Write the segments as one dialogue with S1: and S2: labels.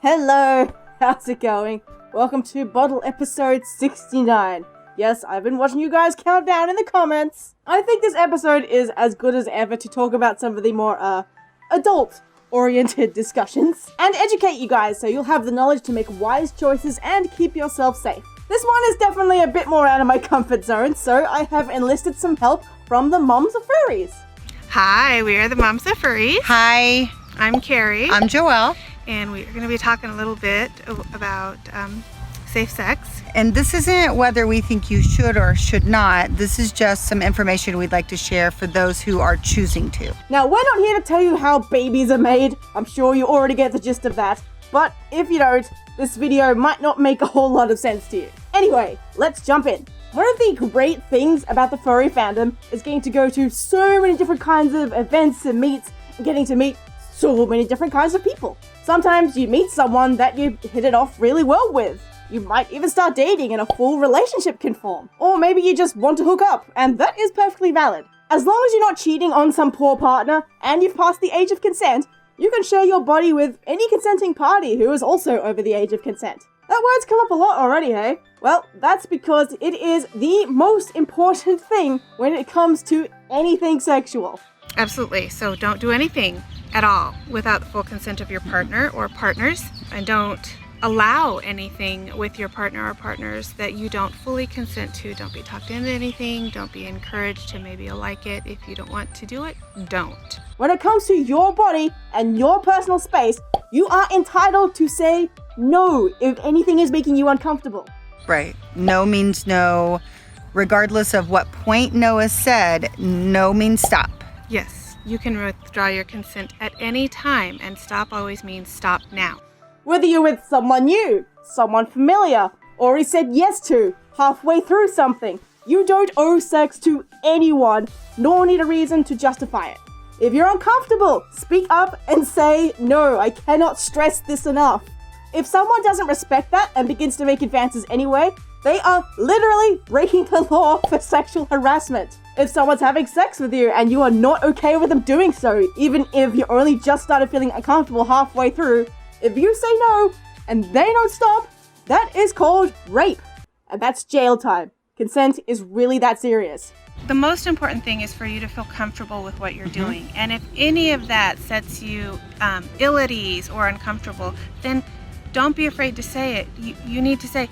S1: Hello, how's it going? Welcome to Bottle episode 69. Yes, I've been watching you guys count down in the comments. I think this episode is as good as ever to talk about some of the more, adult-oriented discussions and educate you guys so you'll have the knowledge to make wise choices and keep yourself safe. This one is definitely a bit more out of my comfort zone, so I have enlisted some help from the Moms of Furries.
S2: Hi, we are the Moms of Furries.
S3: Hi.
S2: I'm Carrie.
S3: I'm Joelle.
S2: And we're going to be talking a little bit about safe sex.
S3: And this isn't whether we think you should or should not. This is just some information we'd like to share for those who are choosing to.
S1: Now, we're not here to tell you how babies are made. I'm sure you already get the gist of that. But if you don't, this video might not make a whole lot of sense to you. Anyway, let's jump in. One of the great things about the furry fandom is getting to go to so many different kinds of events and meets and getting to meet so many different kinds of people. Sometimes you meet someone that you hit it off really well with. You might even start dating and a full relationship can form. Or maybe you just want to hook up, and that is perfectly valid. As long as you're not cheating on some poor partner and you've passed the age of consent, you can share your body with any consenting party who is also over the age of consent. That word's come up a lot already, hey? Well, that's because it is the most important thing when it comes to anything sexual.
S2: Absolutely. So don't do anything at all without the full consent of your partner or partners, and don't allow anything with your partner or partners that you don't fully consent to. Don't be talked into anything. Don't be encouraged to maybe you'll like it. If you don't want to do it, don't.
S1: When it comes to your body and your personal space, you are entitled to say no if anything is making you uncomfortable.
S3: Right. No means no. Regardless of what point no is said, no means stop.
S2: Yes. You can withdraw your consent at any time, and stop always means stop now.
S1: Whether you're with someone new, someone familiar, or he said yes to halfway through something, you don't owe sex to anyone, nor need a reason to justify it. If you're uncomfortable, speak up and say, no, I cannot stress this enough. If someone doesn't respect that and begins to make advances anyway, they are literally breaking the law for sexual harassment. If someone's having sex with you and you are not okay with them doing so, even if you only just started feeling uncomfortable halfway through, if you say no and they don't stop, that is called rape. And that's jail time. Consent is really that serious.
S2: The most important thing is for you to feel comfortable with what you're doing. And if any of that sets you ill at ease or uncomfortable, then don't be afraid to say it. You need to say,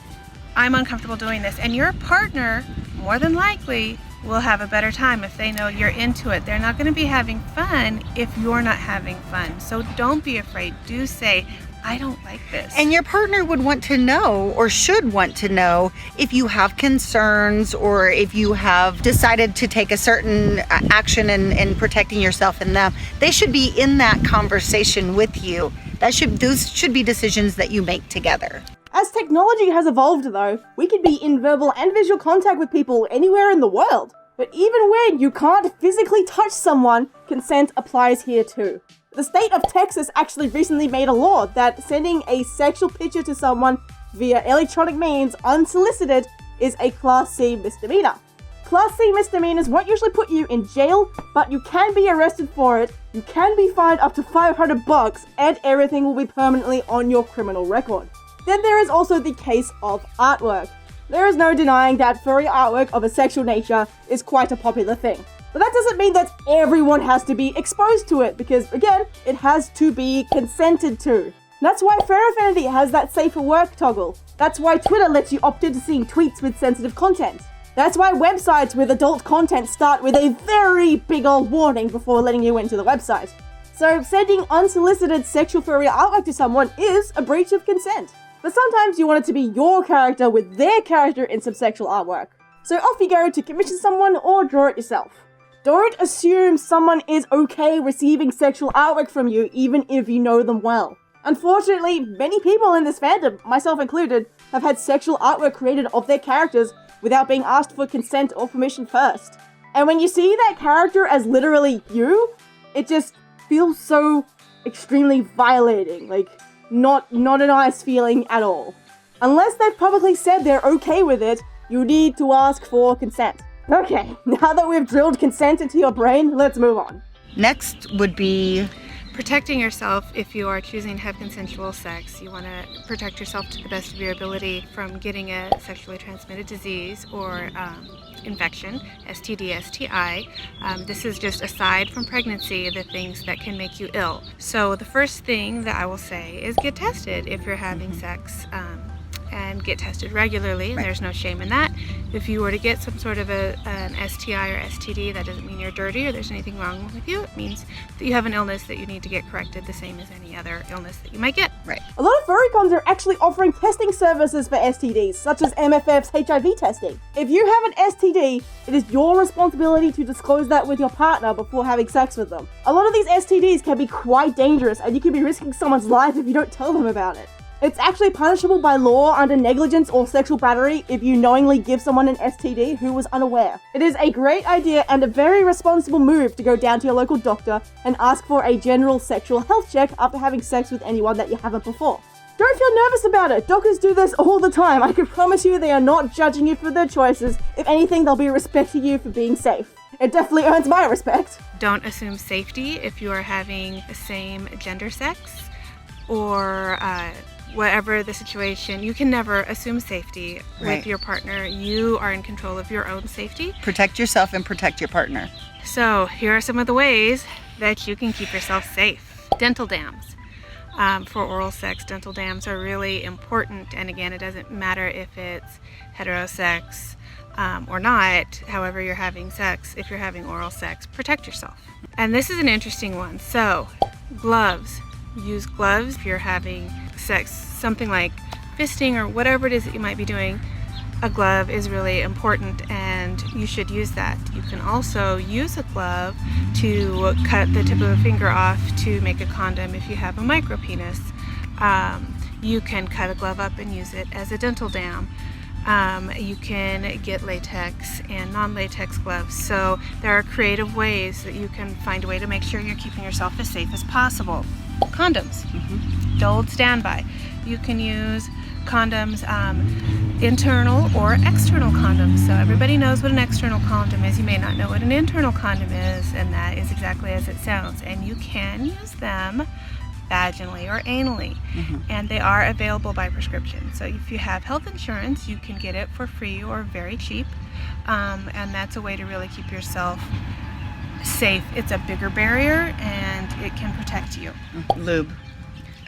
S2: I'm uncomfortable doing this. And your partner, more than likely, will have a better time if they know you're into it. They're not going to be having fun if you're not having fun. So don't be afraid. Do say, I don't like this.
S3: And your partner would want to know, or should want to know, if you have concerns or if you have decided to take a certain action in protecting yourself and them. They should be in that conversation with you. Those should be decisions that you make together.
S1: As technology has evolved though, we can be in verbal and visual contact with people anywhere in the world. But even when you can't physically touch someone, consent applies here too. The state of Texas actually recently made a law that sending a sexual picture to someone via electronic means unsolicited is a Class C misdemeanor. Class C misdemeanors won't usually put you in jail, but you can be arrested for it, you can be fined up to $500, and everything will be permanently on your criminal record. Then there is also the case of artwork. There is no denying that furry artwork of a sexual nature is quite a popular thing. But that doesn't mean that everyone has to be exposed to it, because again, it has to be consented to. That's why Fair Affinity has that safer work toggle. That's why Twitter lets you opt into seeing tweets with sensitive content. That's why websites with adult content start with a very big old warning before letting you into the website. So sending unsolicited sexual furry artwork to someone is a breach of consent. But sometimes you want it to be your character with their character in some sexual artwork. So off you go to commission someone or draw it yourself. Don't assume someone is okay receiving sexual artwork from you even if you know them well. Unfortunately, many people in this fandom, myself included, have had sexual artwork created of their characters without being asked for consent or permission first. And when you see that character as literally you, it just feels so extremely violating, like not a nice feeling at all. Unless they've publicly said they're okay with it, you need to ask for consent. Okay, now that we've drilled consent into your brain, let's move on.
S3: Next would be
S2: protecting yourself, if you are choosing to have consensual sex, you want to protect yourself to the best of your ability from getting a sexually transmitted disease or infection, STD, STI. This is just aside from pregnancy, the things that can make you ill. So the first thing that I will say is get tested if you're having sex. And get tested regularly, and there's no shame in that. If you were to get some sort of an STI or STD, that doesn't mean you're dirty or there's anything wrong with you. It means that you have an illness that you need to get corrected, the same as any other illness that you might get.
S3: Right.
S1: A lot of furry cons are actually offering testing services for STDs, such as MFF's HIV testing. If you have an STD, it is your responsibility to disclose that with your partner before having sex with them. A lot of these STDs can be quite dangerous, and you can be risking someone's life if you don't tell them about it. It's actually punishable by law under negligence or sexual battery if you knowingly give someone an STD who was unaware. It is a great idea and a very responsible move to go down to your local doctor and ask for a general sexual health check after having sex with anyone that you haven't before. Don't feel nervous about it. Doctors do this all the time. I can promise you they are not judging you for their choices. If anything, they'll be respecting you for being safe. It definitely earns my respect.
S2: Don't assume safety if you are having the same gender sex or whatever the situation. You can never assume safety with your partner. You are in control of your own safety.
S3: Protect yourself and protect your partner.
S2: So here are some of the ways that you can keep yourself safe. Dental dams. For oral sex, dental dams are really important. And again, it doesn't matter if it's heterosex or not, however you're having sex. If you're having oral sex, protect yourself. And this is an interesting one. So gloves. Use gloves if you're having sex, something like fisting or whatever it is that you might be doing. A glove is really important and you should use that. You can also use a glove to cut the tip of a finger off to make a condom if you have a micro penis. You can cut a glove up and use it as a dental dam. You can get latex and non-latex gloves. So there are creative ways that you can find a way to make sure you're keeping yourself as safe as possible. Condoms, the old standby. You can use condoms, internal or external condoms. So everybody knows what an external condom is. You may not know what an internal condom is, and that is exactly as it sounds. And you can use them vaginally or anally, and they are available by prescription. So if you have health insurance, you can get it for free or very cheap, and that's a way to really keep yourself safe. It's a bigger barrier and it can protect you.
S3: Lube.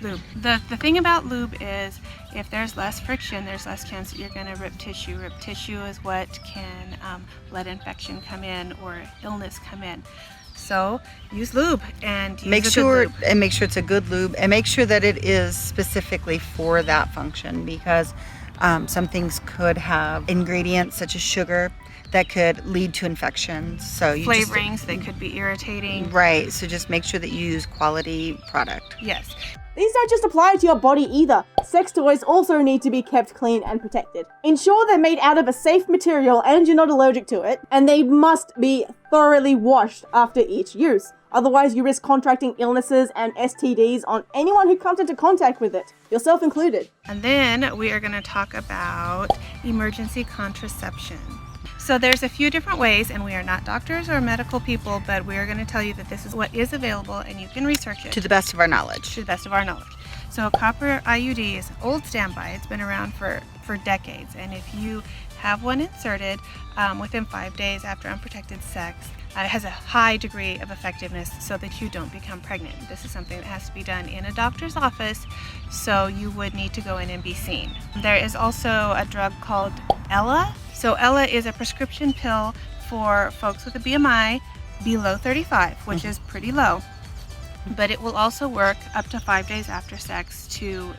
S2: The thing about lube is if there's less friction, there's less chance that you're going to rip tissue. Rip tissue is what can let infection come in or illness come in. So use lube and use
S3: make
S2: a
S3: sure
S2: good lube.
S3: and make sure it's a good lube, and make sure that it is specifically for that function, because some things could have ingredients such as sugar that could lead to infections. So you
S2: Flavorings, they could be irritating.
S3: Right, so just make sure that you use quality product.
S2: Yes.
S1: These don't just apply to your body either. Sex toys also need to be kept clean and protected. Ensure they're made out of a safe material and you're not allergic to it, and they must be thoroughly washed after each use. Otherwise, you risk contracting illnesses and STDs on anyone who comes into contact with it, yourself included.
S2: And then we are going to talk about emergency contraception. So there's a few different ways, and we are not doctors or medical people, but we are going to tell you that this is what is available and you can research it.
S3: To the best of our knowledge.
S2: To the best of our knowledge. So a copper IUD is an old standby. It's been around for decades, and if you have one inserted within 5 days after unprotected sex, it has a high degree of effectiveness so that you don't become pregnant. This is something that has to be done in a doctor's office, so you would need to go in and be seen. There is also a drug called Ella. So Ella is a prescription pill for folks with a BMI below 35, which is pretty low. But it will also work up to 5 days after sex to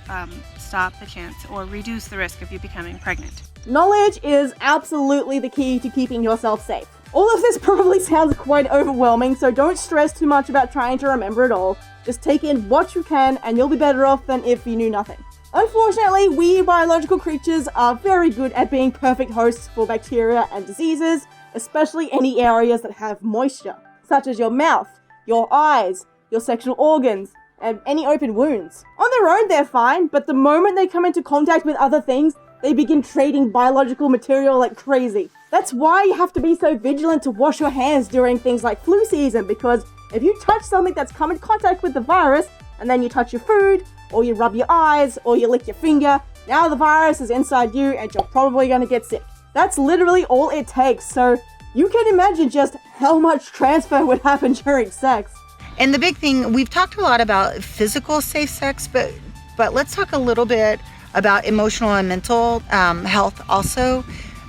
S2: stop the chance or reduce the risk of you becoming pregnant.
S1: Knowledge is absolutely the key to keeping yourself safe. All of this probably sounds quite overwhelming, so don't stress too much about trying to remember it all. Just take in what you can and you'll be better off than if you knew nothing. Unfortunately, we biological creatures are very good at being perfect hosts for bacteria and diseases, especially any areas that have moisture, such as your mouth, your eyes, your sexual organs, and any open wounds. On their own, they're fine, but the moment they come into contact with other things, they begin trading biological material like crazy. That's why you have to be so vigilant to wash your hands during things like flu season, because If you touch something that's come in contact with the virus, and then you touch your food, or you rub your eyes, or you lick your finger, now the virus is inside you and you're probably gonna get sick. That's literally all it takes, so you can imagine just how much transfer would happen during sex.
S3: And the big thing, we've talked a lot about physical safe sex, but let's talk a little bit about emotional and mental health also,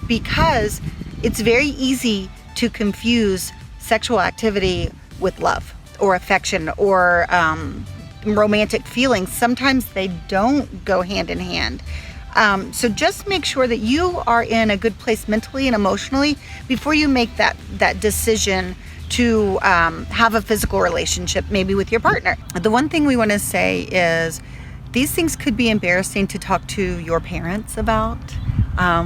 S3: because it's very easy to confuse sexual activity with love or affection or romantic feelings. Sometimes they don't go hand in hand. So just make sure that you are in a good place mentally and emotionally before you make that decision to have a physical relationship, maybe with your partner. The one thing we want to say is these things could be embarrassing to talk to your parents about.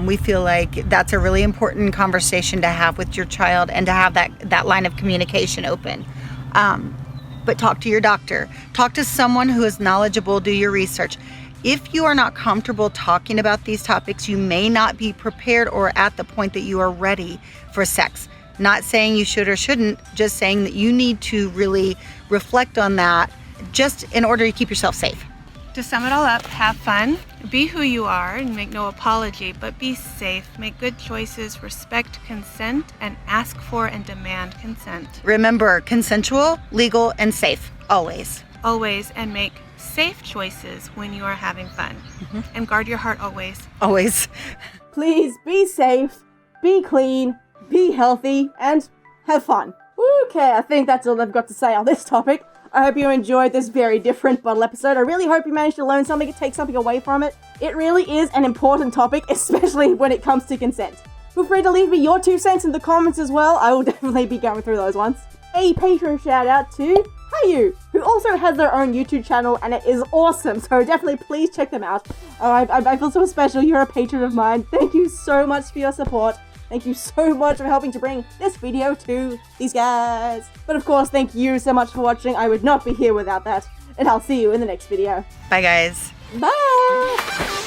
S3: We feel like that's a really important conversation to have with your child and to have that line of communication open. But talk to your doctor. Talk to someone who is knowledgeable. Do your research. If you are not comfortable talking about these topics, you may not be prepared or at the point that you are ready for sex. Not saying you should or shouldn't, just saying that you need to really reflect on that just in order to keep yourself safe.
S2: To sum it all up, have fun, be who you are, and make no apology, but be safe, make good choices, respect consent, and ask for and demand consent.
S3: Remember, consensual, legal, and safe, always.
S2: Always, and make safe choices when you are having fun. And guard your heart always.
S3: Always.
S1: Please be safe, be clean, be healthy, and have fun. Okay, I think that's all I've got to say on this topic. I hope you enjoyed this very different bottle episode. I really hope you managed to learn something and take something away from it. It really is an important topic, especially when it comes to consent. Feel free to leave me your 2 cents in the comments as well. I will definitely be going through those ones. A Patreon shout out to Hayu, who also has their own YouTube channel, and it is awesome, so definitely please check them out. Oh, I feel so special. You're a patron of mine. Thank you so much for your support. Thank you so much for helping to bring this video to these guys. But of course, thank you so much for watching. I would not be here without that. And I'll see you in the next video.
S3: Bye, guys.
S1: Bye!